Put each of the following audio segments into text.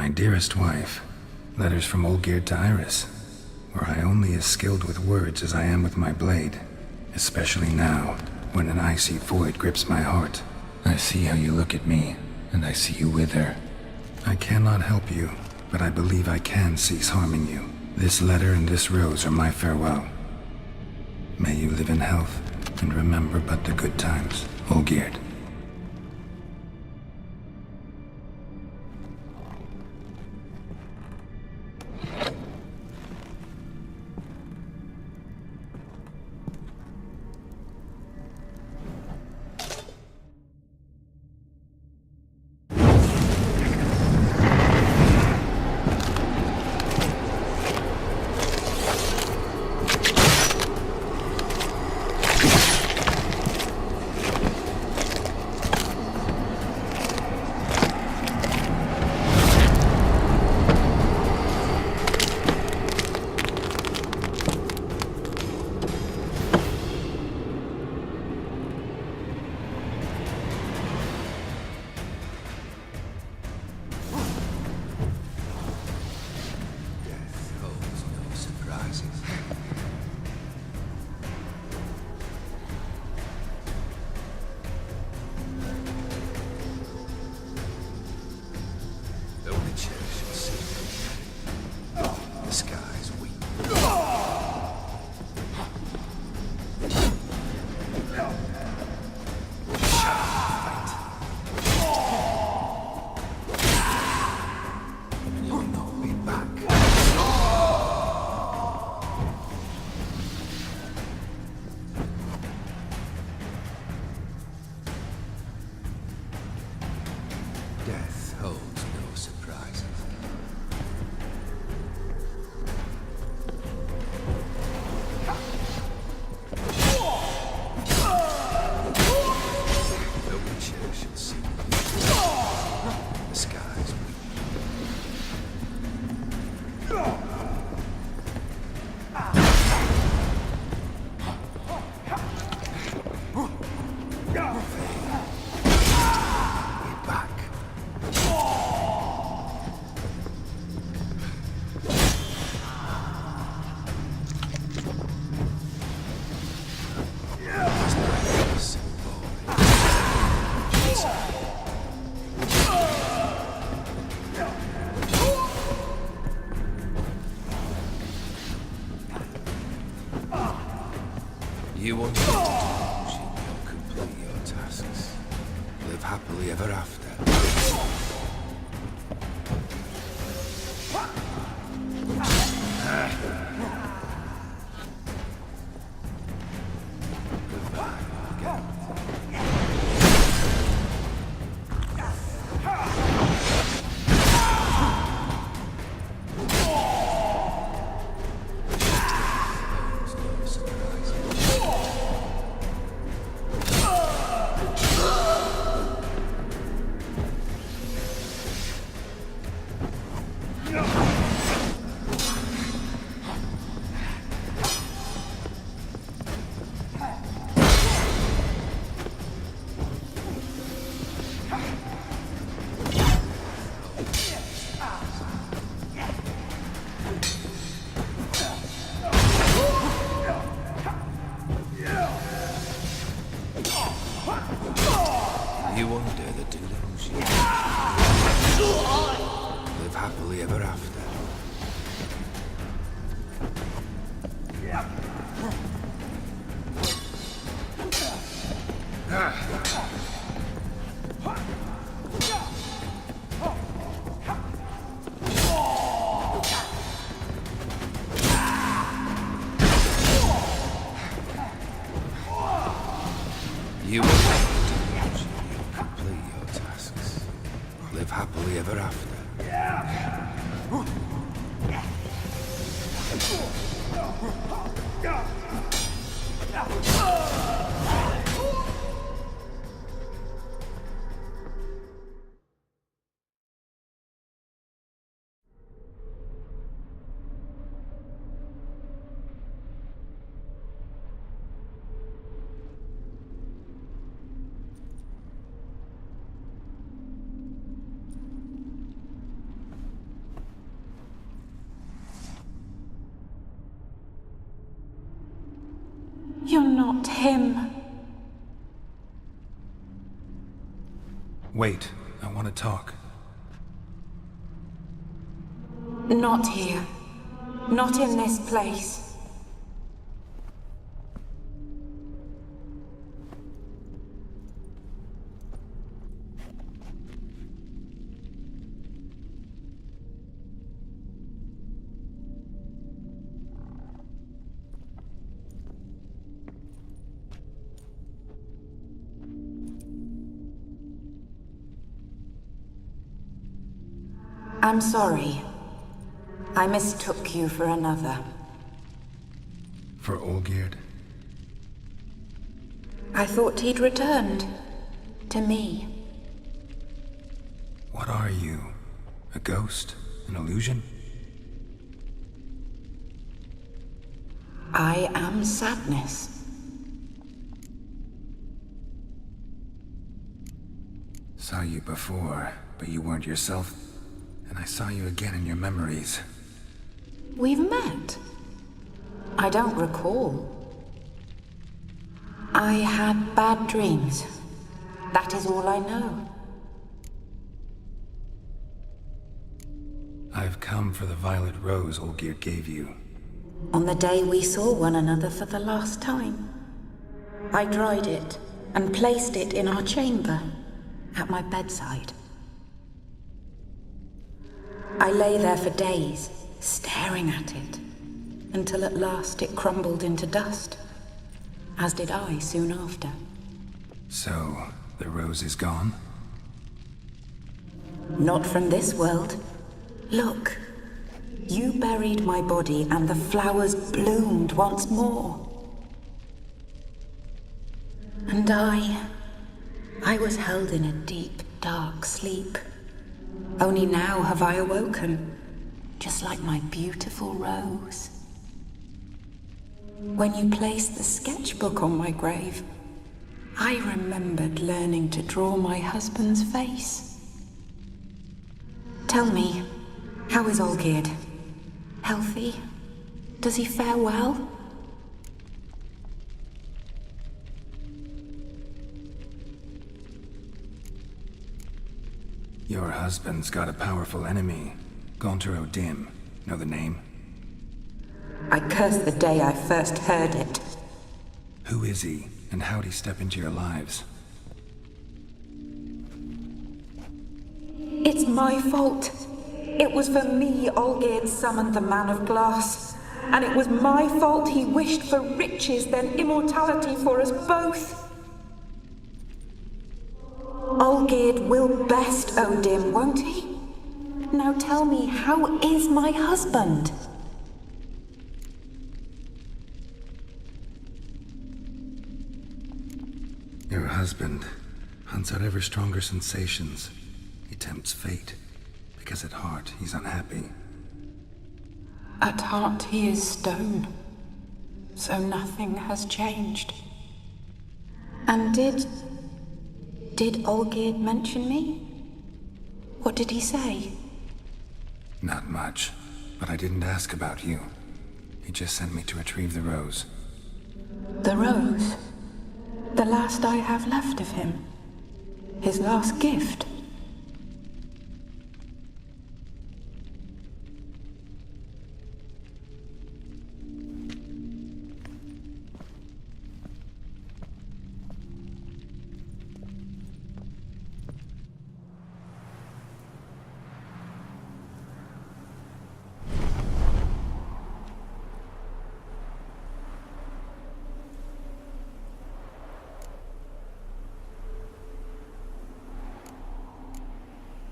My dearest wife, letters from Olgierd to Iris, were I only as skilled with words as I am with my blade, especially now, when an icy void grips my heart. I see how you look at me, and I see you wither. I cannot help you, but I believe I can cease harming you. This letter and this rose are my farewell. May you live in health, and remember but the good times, Olgierd. Death holds no surprises. No witcher shall see me. The skies You want me to do, you'll complete your tasks. Live happily ever after. You wonder the delusion. Live happily ever after. You will complete your tasks. Live happily ever after. not him. Wait, I want to talk. Not here. Not in this place. I'm sorry. I mistook you for another. For Olgierd? I thought he'd returned. To me. What are you? A ghost? An illusion? I am sadness. Saw you before, but you weren't yourself. And I saw you again in your memories. We've met. I don't recall. I had bad dreams. That is all I know. I've come for the violet rose Olgierd gave you. On the day we saw one another for the last time, I dried it and placed it in our chamber, at my bedside. I lay there for days, staring at it, until at last it crumbled into dust, as did I soon after. So, the rose is gone? Not from this world. Look, you buried my body and the flowers bloomed once more. And I was held in a deep, dark sleep. Only now have I awoken, just like my beautiful rose. When you placed the sketchbook on my grave, I remembered learning to draw my husband's face. Tell me, how is Olgierd? Healthy? Does he fare well? Your husband's got a powerful enemy. Gaunter O'Dim. Know the name? I curse the day I first heard it. Who is he, and how'd he step into your lives? It's my fault. It was for me Olgierd summoned the Man of Glass. And it was my fault he wished for riches then immortality for us both. Olgierd will best O'Dim, won't he? Now tell me, how is my husband? Your husband hunts out ever stronger sensations. He tempts fate, because at heart he's unhappy. At heart he is stone, so nothing has changed. And did Olgierd mention me? What did he say? Not much, but I didn't ask about you. He just sent me to retrieve the rose. The rose? The last I have left of him? His last gift?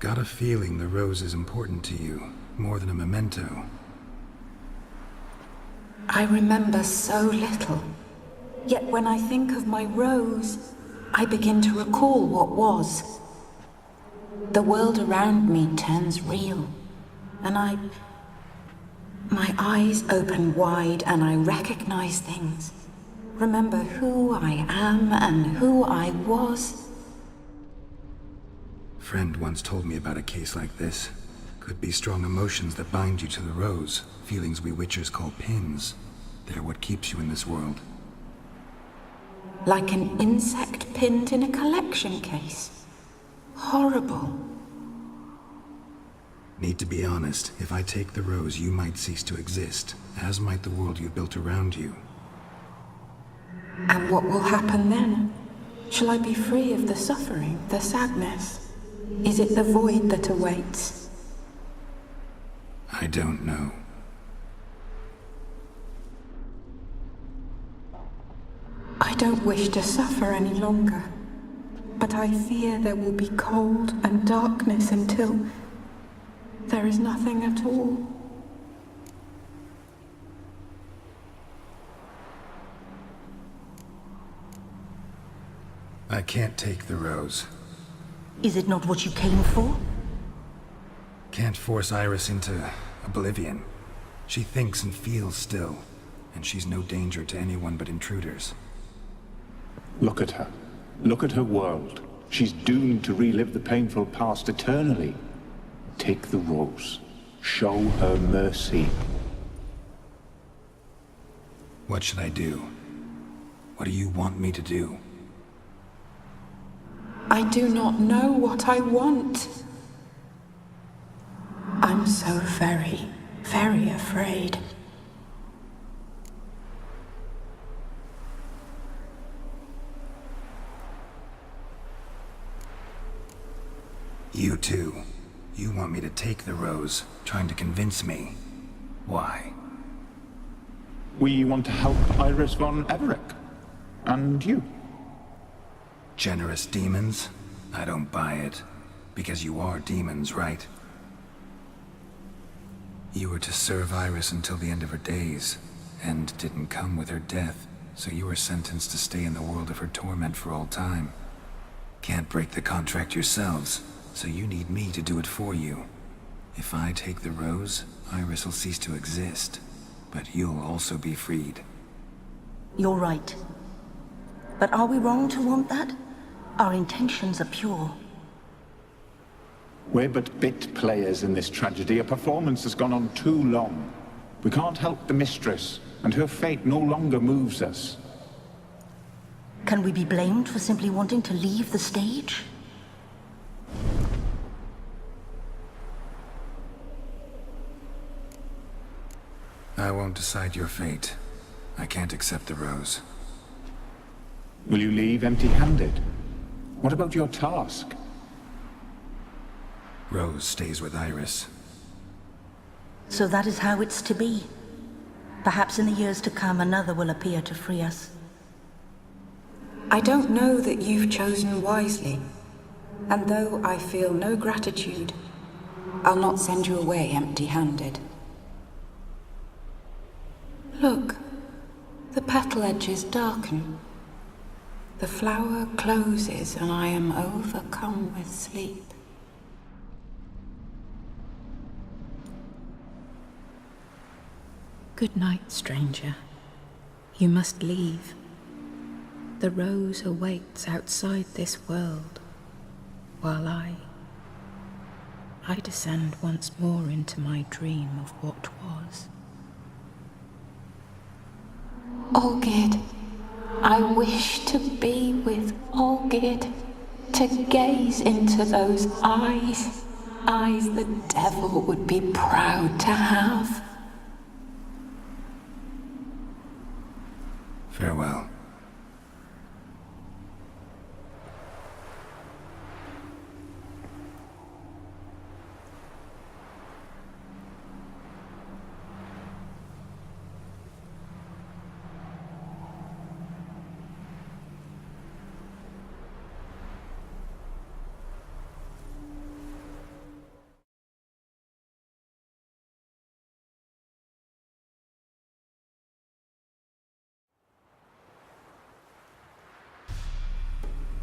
Got a feeling the rose is important to you, more than a memento. I remember so little. Yet when I think of my rose, I begin to recall what was. The world around me turns real, and my eyes open wide and I recognize things. Remember who I am and who I was. Friend once told me about a case like this. Could be strong emotions that bind you to the rose, feelings we witchers call pins. They're what keeps you in this world. like an insect pinned in a collection case. Horrible. Need to be honest, if I take the rose, you might cease to exist, as might the world you built around you. And what will happen then? Shall I be free of the suffering, the sadness? Is it the void that awaits? I don't know. I don't wish to suffer any longer, but I fear there will be cold and darkness until there is nothing at all. I can't take the rose. Is it not what you came for? Can't force Iris into oblivion. She thinks and feels still, and she's no danger to anyone but intruders. Look at her. Look at her world. She's doomed to relive the painful past eternally. Take the rose. Show her mercy. What should I do? What do you want me to do? I do not know what I want. I'm so very, very afraid. You too. You want me to take the rose, trying to convince me. Why? We want to help Iris von Everec. And you. Generous demons? I don't buy it. Because you are demons, right? You were to serve Iris until the end of her days. End didn't come with her death, so you were sentenced to stay in the world of her torment for all time. Can't break the contract yourselves, so you need me to do it for you. If I take the rose, Iris will cease to exist, but you'll also be freed. You're right. But are we wrong to want that? Our intentions are pure. We're but bit players in this tragedy. A performance has gone on too long. We can't help the mistress, and her fate no longer moves us. Can we be blamed for simply wanting to leave the stage? I won't decide your fate. I can't accept the rose. Will you leave empty-handed? What about your task? Rose stays with Iris. So that is how it's to be. Perhaps in the years to come, another will appear to free us. I don't know that you've chosen wisely, and though I feel no gratitude, I'll not send you away empty-handed. Look, the petal edges darken. The flower closes and I am overcome with sleep. Good night, stranger. You must leave. The rose awaits outside this world, while I descend once more into my dream of what was. Olgierd, I wish to be with Olgierd, to gaze into those eyes, eyes the devil would be proud to have. Farewell.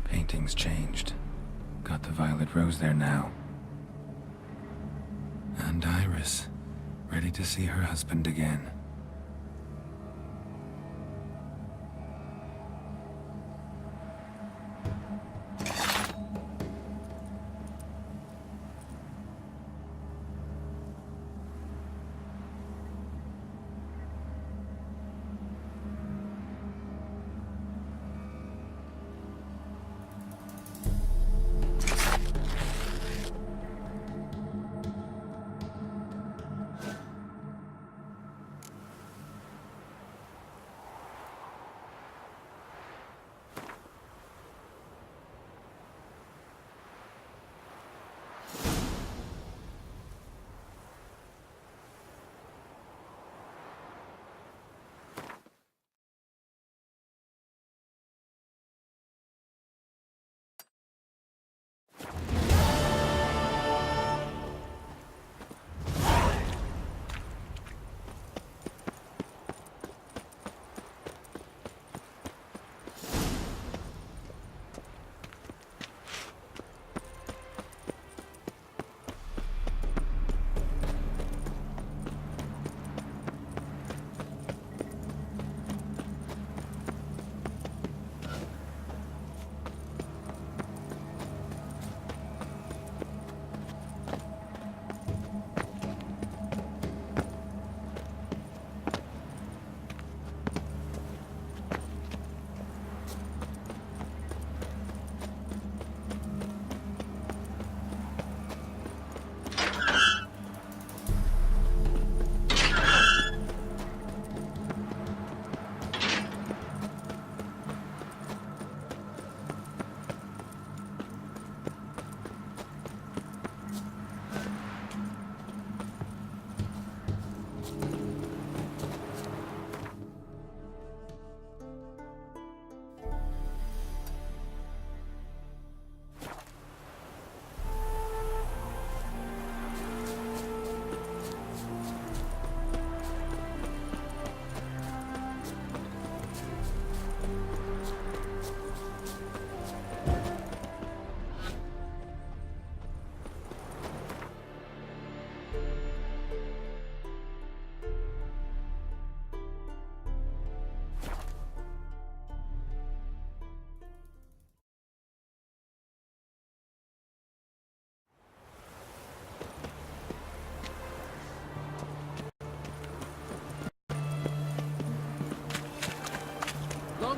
Painting's changed. Got the violet rose there now. And Iris, ready to see her husband again.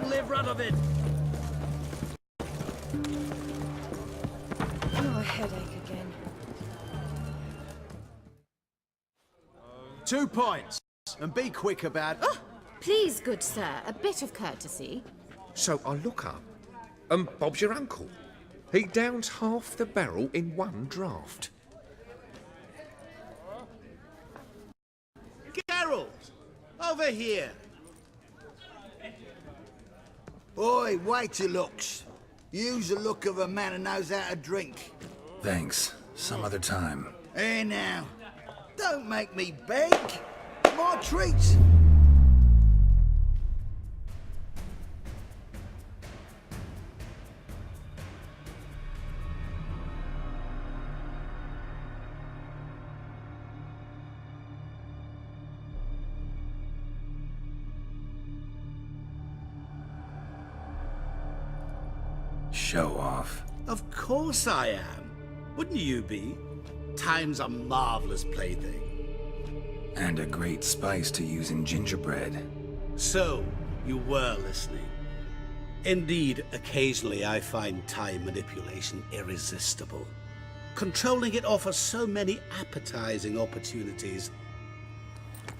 Long live Radovid! Oh, a headache again. 2 points, and be quick about it. Please, good sir, a bit of courtesy. So I look up, and Bob's your uncle. He downs half the barrel in one draught. Geralt! Over here! Boy, wait your looks. Use the look of a man who knows how to drink. Thanks. Some other time. Here now. Don't make me beg. My treats. Show off. Of course I am. Wouldn't you be? Time's a marvelous plaything. And a great spice to use in gingerbread. So, you were listening. Indeed, occasionally I find time manipulation irresistible. Controlling it offers so many appetizing opportunities.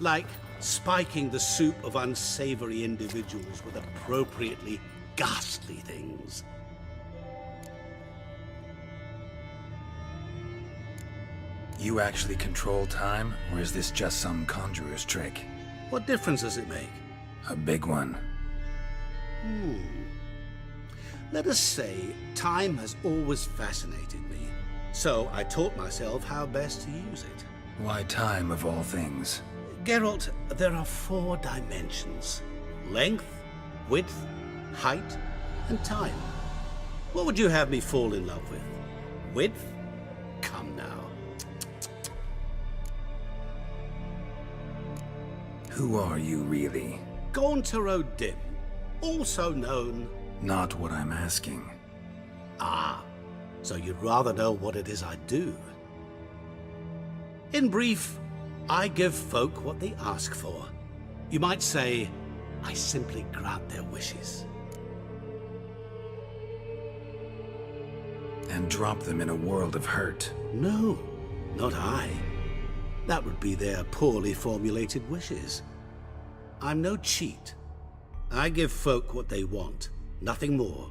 Like spiking the soup of unsavory individuals with appropriately ghastly things. You actually control time, or is this just some conjurer's trick? What difference does it make? A big one. Let us say time has always fascinated me, so I taught myself how best to use it. Why time of all things? Geralt, there are 4 dimensions. Length, width, height, and time. What would you have me fall in love with? Width? Come now. Who are you really? Gaunter O'Dim, also known... Not what I'm asking. Ah, so you'd rather know what it is I do. In brief, I give folk what they ask for. You might say, I simply grant their wishes. And drop them in a world of hurt. No, not I. That would be their poorly formulated wishes. I'm no cheat. I give folk what they want, nothing more.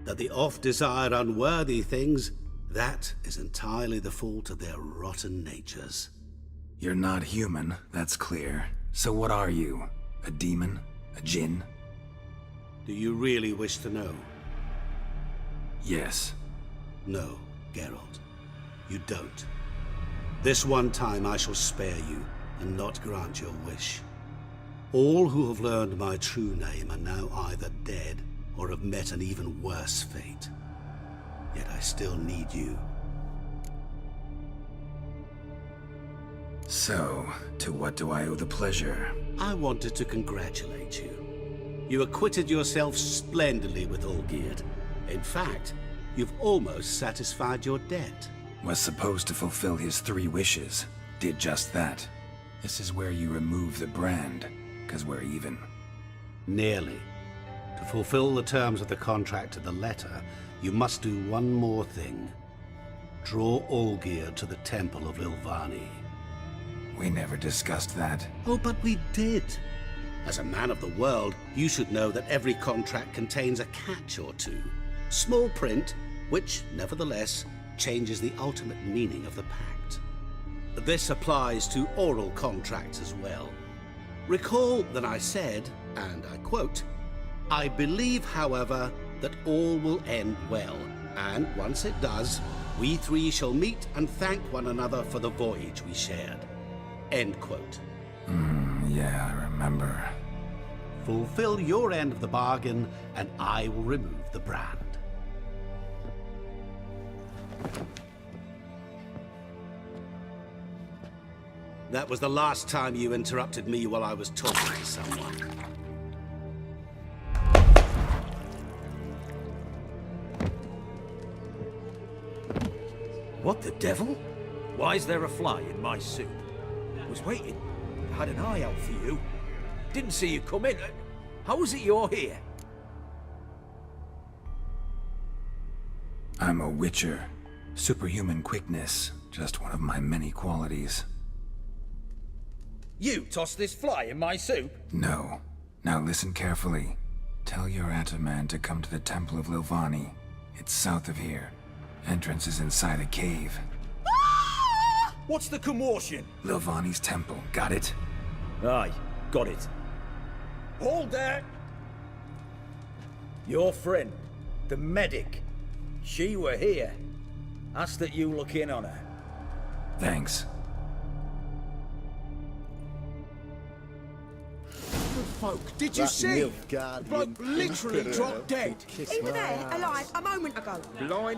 That they oft desire unworthy things, that is entirely the fault of their rotten natures. You're not human, that's clear. So what are you? A demon? A djinn? Do you really wish to know? Yes. No, Geralt. You don't. This one time I shall spare you, and not grant your wish. All who have learned my true name are now either dead, or have met an even worse fate. Yet I still need you. So, to what do I owe the pleasure? I wanted to congratulate you. You acquitted yourself splendidly with Olgierd. In fact, you've almost satisfied your debt. Was supposed to fulfill his 3 wishes. Did just that. This is where you remove the brand, 'cause we're even. Nearly. To fulfill the terms of the contract to the letter, you must do one more thing. Draw Olgierd to the Temple of Lilvani. We never discussed that. Oh, but we did. As a man of the world, you should know that every contract contains a catch or two. Small print, which, nevertheless, changes the ultimate meaning of the pact. This applies to oral contracts as well. Recall that I said, and I quote, "I believe, however, that all will end well, and once it does, we 3 shall meet and thank one another for the voyage we shared." End quote. Yeah, I remember. Fulfill your end of the bargain, and I will remove the brand. That was the last time you interrupted me while I was talking to someone. What the devil? Why is there a fly in my soup? I was waiting. I had an eye out for you. Didn't see you come in. How is it you're here? I'm a witcher. Superhuman quickness, just one of my many qualities. You tossed this fly in my soup? No. Now listen carefully. Tell your Ataman to come to the Temple of Lilvani. It's south of here. Entrance is inside a cave. What's the commotion? Lilvani's temple, got it? Aye, got it. Hold there! Your friend, the medic, she were here. Ask that you look in on her. Thanks. Folk, did you see? The bloke literally dropped dead. He was there, alive, a moment ago. Blind